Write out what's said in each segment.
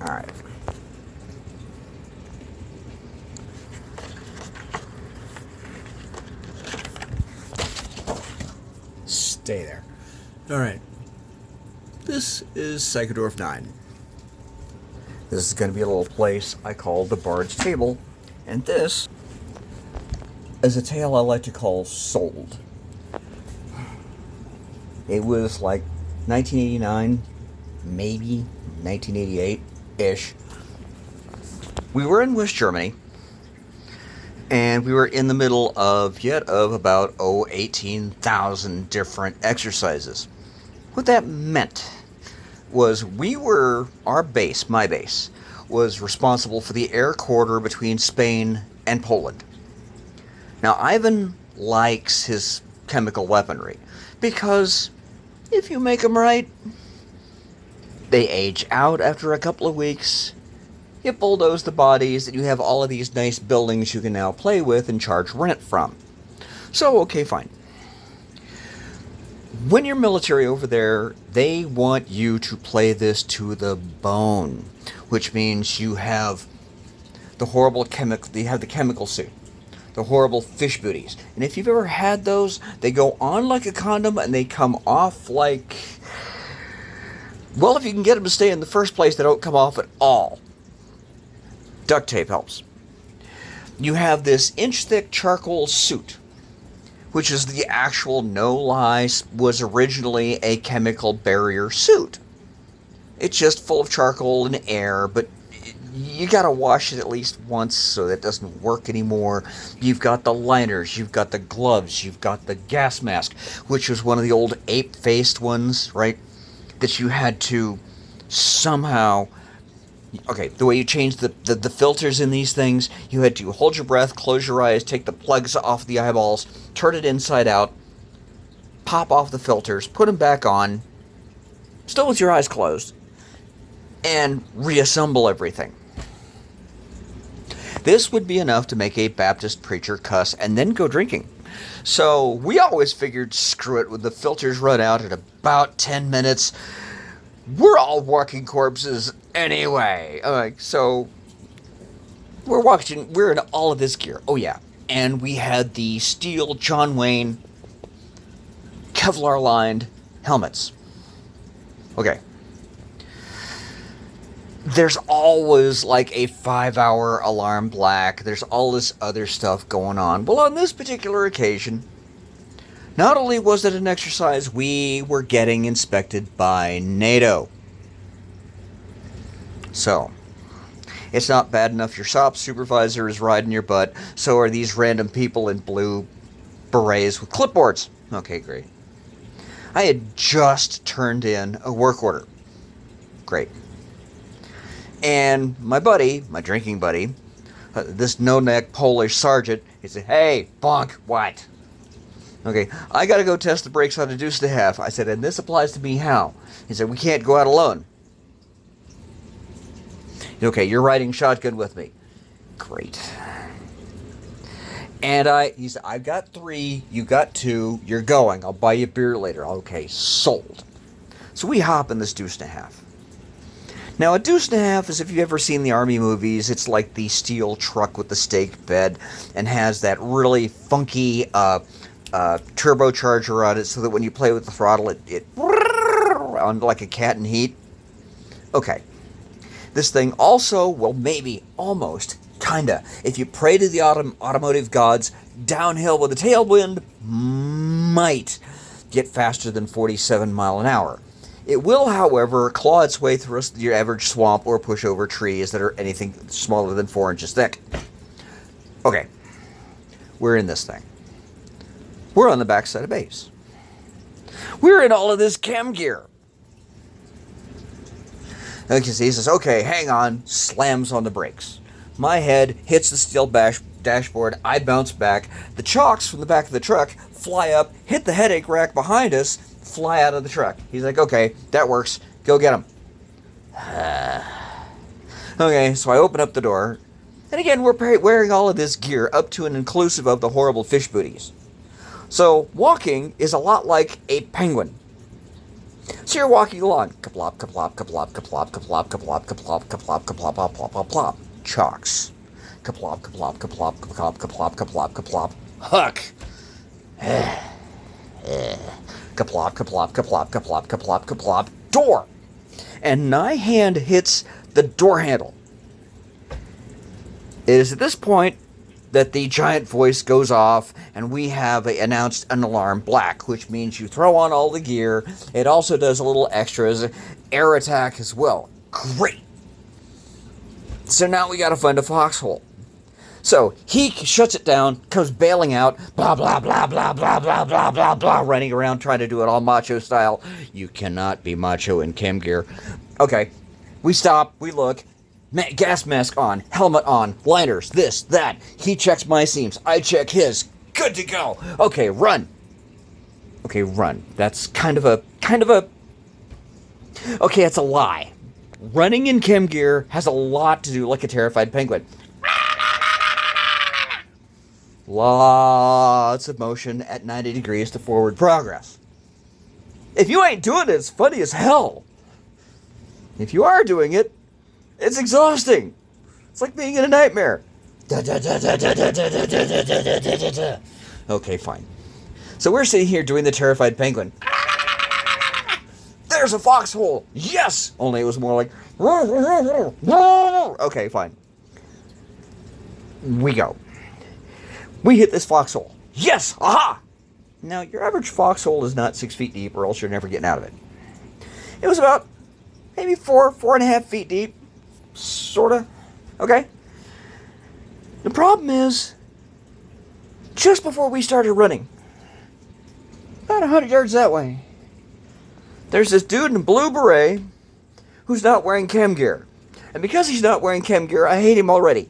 Alright. Stay there. Alright. This is Psychodorf 9. This is going to be a little place I call the Bard's Table. And this is a tale I like to call Sold. It was like 1989, maybe 1988-ish. We were in West Germany, and we were in the middle of about 18,000 different exercises. What that meant was our base, my base, was responsible for the air corridor between Spain and Poland. Now, Ivan likes his chemical weaponry, because if you make them right, they age out after a couple of weeks. You bulldoze the bodies, and you have all of these nice buildings you can now play with and charge rent from. So, okay, fine. When you're military over there, they want you to play this to the bone, which means you have the chemical suit, the horrible fish booties. And if you've ever had those, they go on like a condom and they come off like... Well, if you can get them to stay in the first place, they don't come off at all. Duct tape helps. You have this inch-thick charcoal suit, which is the actual, no lies, was originally a chemical barrier suit. It's just full of charcoal and air, but you gotta wash it at least once so that it doesn't work anymore. You've got the liners, you've got the gloves, you've got the gas mask, which was one of the old ape-faced ones, right? That you had to somehow... Okay, the way you change the filters in these things, you had to hold your breath, close your eyes, take the plugs off the eyeballs, turn it inside out, pop off the filters, put them back on, still with your eyes closed, and reassemble everything. This would be enough to make a Baptist preacher cuss and then go drinking. So we always figured, screw it, when the filters run out at about 10 minutes, we're all walking corpses anyway. So we're in all of this gear. Oh yeah. And we had the steel John Wayne Kevlar lined helmets. Okay. There's always like a 5-hour alarm black. There's all this other stuff going on. Well, on this particular occasion, not only was it an exercise, we were getting inspected by NATO. So, it's not bad enough your shop supervisor is riding your butt, so are these random people in blue berets with clipboards. Okay, great. I had just turned in a work order. Great. And my buddy, my drinking buddy, this no-neck Polish sergeant, he said, "Hey, Bonk, what? Okay, I gotta go test the brakes on a Deuce and a Half." I said, "And this applies to me how?" He said, "We can't go out alone." "Okay, you're riding shotgun with me." Great. And he said, "I've got 3, you got 2, you're going. I'll buy you beer later." Okay, sold. So we hop in this Deuce and a Half. Now, a Deuce and a Half is, if you've ever seen the Army movies, it's like the steel truck with the stake bed and has that really funky turbocharger on it so that when you play with the throttle, it on like a cat in heat. Okay. This thing also, well, maybe, almost, kinda, if you pray to the automotive gods, downhill with a tailwind, might get faster than 47 mile an hour. It will, however, claw its way through your average swamp or push over trees that are anything smaller than 4 inches thick. Okay, we're in this thing. We're on the backside of base. We're in all of this chem gear. Okay, so he says, "Okay, hang on," slams on the brakes. My head hits the steel dashboard, I bounce back. The chocks from the back of the truck fly up, hit the headache rack behind us, fly out of the truck. He's like, "Okay, that works. Go get them." Okay, so I open up the door. And again, we're wearing all of this gear up to and inclusive of the horrible fish booties. So walking is a lot like a penguin. So you're walking along. Kaplop, kaplop, kaplop, kaplop, kaplop, kaplop, kaplop, kaplop, kaplop, kaplop, kaplop, kaplop. Chalks. Kaplop, kaplop, kaplop, kaplop, kaplop, kaplop, kaplop. Huck. Kaplop, kaplop, kaplop, kaplop, kaplop, kaplop. Door. And my hand hits the door handle. It is at this point that the giant voice goes off and we have announced an alarm black, which means you throw on all the gear. It also does a little extras, air attack as well. Great. So now we got to find a foxhole. So he shuts it down, comes bailing out, blah, blah, blah, blah, blah, blah, blah, blah, blah, running around trying to do it all macho style. You cannot be macho in chem gear. Okay, we stop, we look. Gas mask on, helmet on, liners, this, that. He checks my seams, I check his. Good to go. Okay, run. Okay, run. That's kind of a... Okay, it's a lie. Running in chem gear has a lot to do like a terrified penguin. Lots of motion at 90 degrees to forward progress. If you ain't doing it, it's funny as hell. If you are doing it, it's exhausting. It's like being in a nightmare. Okay, fine. So we're sitting here doing the terrified penguin. There's a foxhole. Yes! Only it was more like... Okay, fine. We go. We hit this foxhole. Yes! Aha! Now, your average foxhole is not 6 feet deep or else you're never getting out of it. It was about maybe 4.5 feet deep. Sorta. Okay? The problem is, just before we started running, about 100 yards that way, there's this dude in a blue beret who's not wearing chem gear. And because he's not wearing chem gear, I hate him already.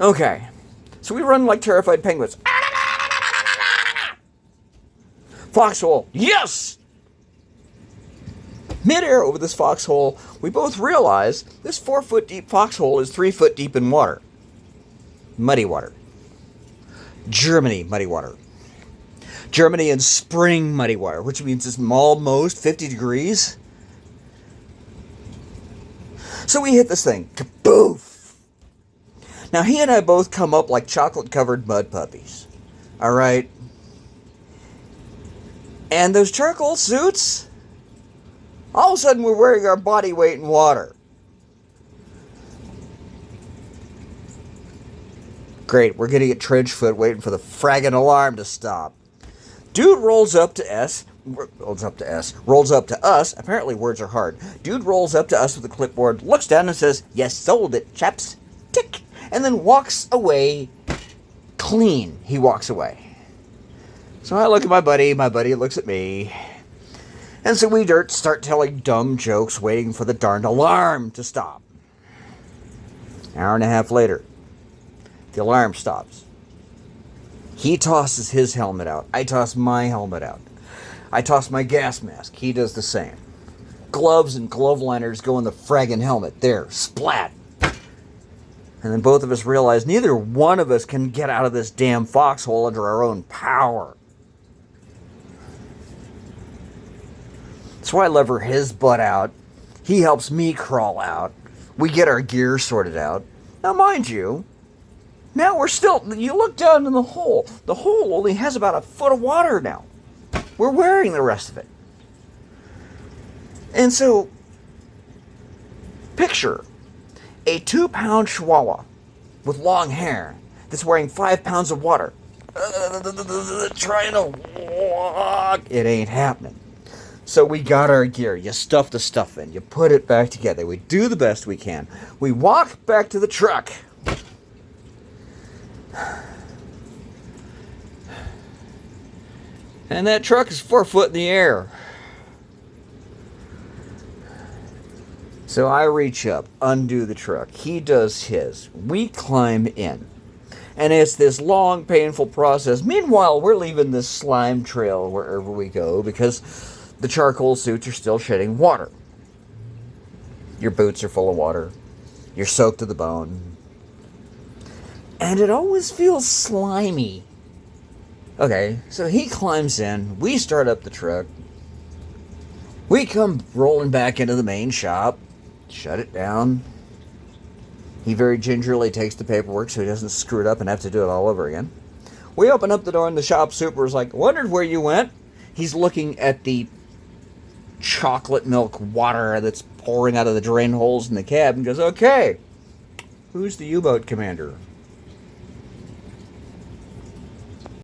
Okay. So we run like terrified penguins. Foxhole. Yes! Mid-air over this foxhole, we both realize this 4-foot deep foxhole is 3 foot deep in water. Muddy water. Germany muddy water. Germany in spring muddy water, which means it's almost 50 degrees. So we hit this thing. Kaboof! Now he and I both come up like chocolate-covered mud puppies. Alright? And those charcoal suits... all of a sudden, we're wearing our body weight in water. Great, we're going to get trench foot waiting for the fragging alarm to stop. Dude rolls up to us. Apparently words are hard. Dude rolls up to us with a clipboard, looks down and says, "You sold it, chaps." Tick. And then walks away clean. He walks away. So I look at my buddy looks at me. And so we start telling dumb jokes, waiting for the darned alarm to stop. An hour and a half later, the alarm stops. He tosses his helmet out. I toss my helmet out. I toss my gas mask. He does the same. Gloves and glove liners go in the fragging helmet. There, splat. And then both of us realize neither one of us can get out of this damn foxhole under our own power. So I lever his butt out. He helps me crawl out. We get our gear sorted out. Now, mind you, now we're still... You look down in the hole. The hole only has about a foot of water now. We're wearing the rest of it. And so, picture a 2-pound chihuahua with long hair that's wearing 5 pounds of water. Trying to walk. It ain't happening. So we got our gear. You stuff the stuff in. You put it back together. We do the best we can. We walk back to the truck. And that truck is 4 foot in the air. So I reach up, undo the truck. He does his. We climb in. And it's this long, painful process. Meanwhile, we're leaving this slime trail wherever we go because the charcoal suits are still shedding water. Your boots are full of water. You're soaked to the bone. And it always feels slimy. Okay, so he climbs in. We start up the truck. We come rolling back into the main shop, shut it down. He very gingerly takes the paperwork so he doesn't screw it up and have to do it all over again. We open up the door and the shop super's like, wondered where you went. He's looking at the chocolate milk water that's pouring out of the drain holes in the cab and goes, okay, who's the U-boat commander?